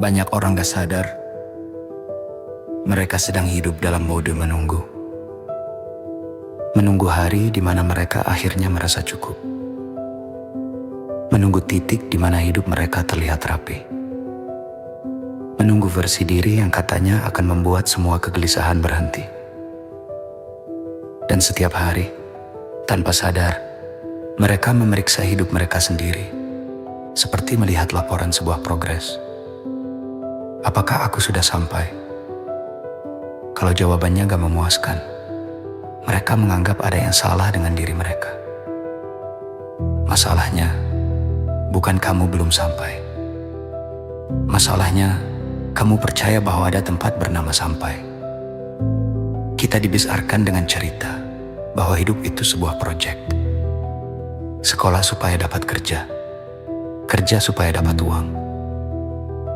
Banyak orang gak sadar, mereka sedang hidup dalam mode menunggu. Menunggu hari di mana mereka akhirnya merasa cukup. Menunggu titik di mana hidup mereka terlihat rapi. Menunggu versi diri yang katanya akan membuat semua kegelisahan berhenti. Dan setiap hari, tanpa sadar, mereka memeriksa hidup mereka sendiri, seperti melihat laporan sebuah progres. Apakah aku sudah sampai? Kalau jawabannya gak memuaskan, mereka menganggap ada yang salah dengan diri mereka. Masalahnya, bukan kamu belum sampai. Masalahnya, kamu percaya bahwa ada tempat bernama sampai. Kita dibesarkan dengan cerita bahwa hidup itu sebuah proyek. Sekolah supaya dapat kerja, kerja supaya dapat uang,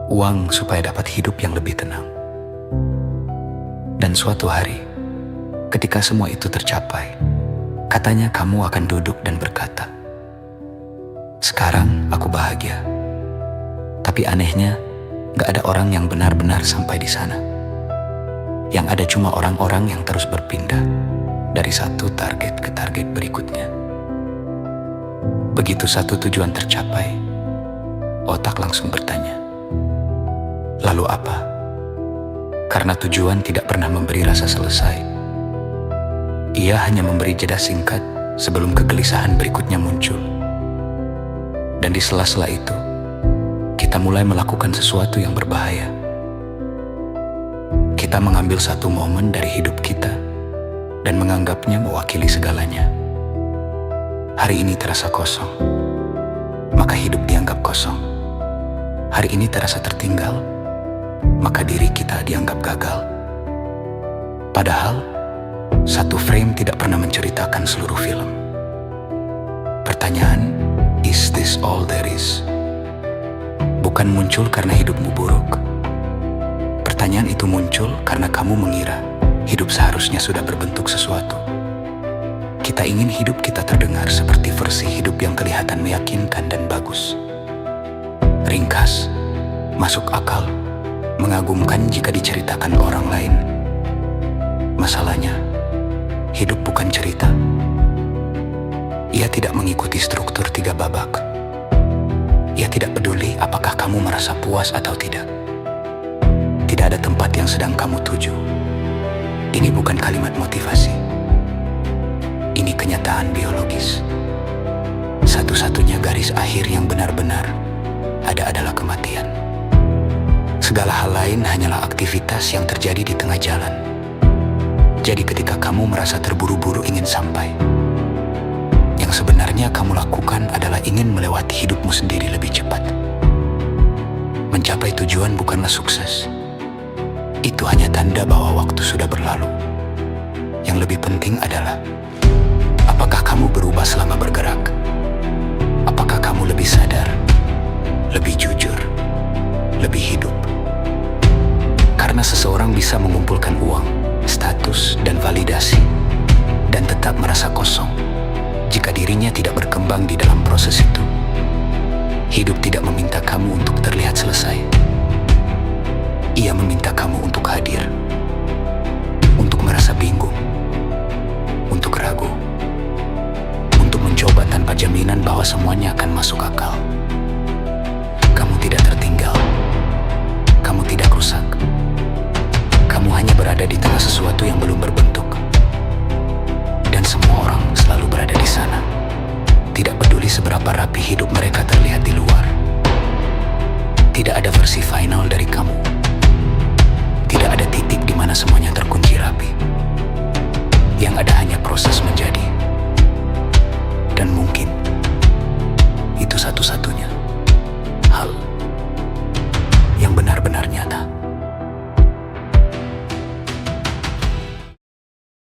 uang supaya dapat hidup yang lebih tenang. Dan suatu hari, ketika semua itu tercapai, katanya kamu akan duduk dan berkata, "Sekarang aku bahagia." Tapi anehnya, gak ada orang yang benar-benar sampai di sana. Yang ada cuma orang-orang yang terus berpindah dari satu target ke target berikutnya. Begitu satu tujuan tercapai, otak langsung bertanya, lalu apa? Karena tujuan tidak pernah memberi rasa selesai. Ia hanya memberi jeda singkat sebelum kegelisahan berikutnya muncul. Dan di sela-sela itu, kita mulai melakukan sesuatu yang berbahaya. Kita mengambil satu momen dari hidup kita dan menganggapnya mewakili segalanya. Hari ini terasa kosong, maka hidup dianggap kosong. Hari ini terasa tertinggal, maka diri kita dianggap gagal. Padahal, satu frame tidak pernah menceritakan seluruh film. Pertanyaan, is this all there is? Bukan muncul karena hidupmu buruk. Pertanyaan itu muncul karena kamu mengira hidup seharusnya sudah berbentuk sesuatu. Kita ingin hidup kita terdengar seperti versi hidup yang kelihatan meyakinkan dan bagus. Ringkas, masuk akal, mengagumkan jika diceritakan orang lain. Masalahnya, hidup bukan cerita. Ia tidak mengikuti struktur 3 babak. Ia tidak peduli apakah kamu merasa puas atau tidak. Tidak ada tempat yang sedang kamu tuju. Ini bukan kalimat motivasi. Ini kenyataan biologis. Satu-satunya garis akhir yang benar-benar ada adalah kematian. Segala hal lain hanyalah aktivitas yang terjadi di tengah jalan. Jadi ketika kamu merasa terburu-buru ingin sampai, yang sebenarnya kamu lakukan adalah ingin melewati hidupmu sendiri lebih cepat. Mencapai tujuan bukanlah sukses. Itu hanya tanda bahwa waktu sudah berlalu. Yang lebih penting adalah, apakah kamu berubah selama bergerak? Apakah kamu lebih sadar, lebih jujur, lebih hidup? Karena seseorang bisa mengumpulkan uang, status, dan validasi, dan tetap merasa kosong jika dirinya tidak berkembang di dalam proses itu. Hidup tidak meminta kamu untuk terlihat selesai. Ia meminta kamu untuk hadir, untuk merasa bingung, untuk ragu, untuk mencoba tanpa jaminan bahwa semuanya akan masuk akal. Kamu tidak tertinggal, kamu tidak rusak. Kamu hanya berada di tengah sesuatu yang belum berbentuk. Dan semua orang selalu berada di sana. Tidak peduli seberapa rapi hidup mereka terlihat di luar. Tidak ada versi final dari kamu. Tidak ada titik di mana semuanya terkunci rapi. Yang ada hanya proses menjadi. Dan mungkin itu satu-satunya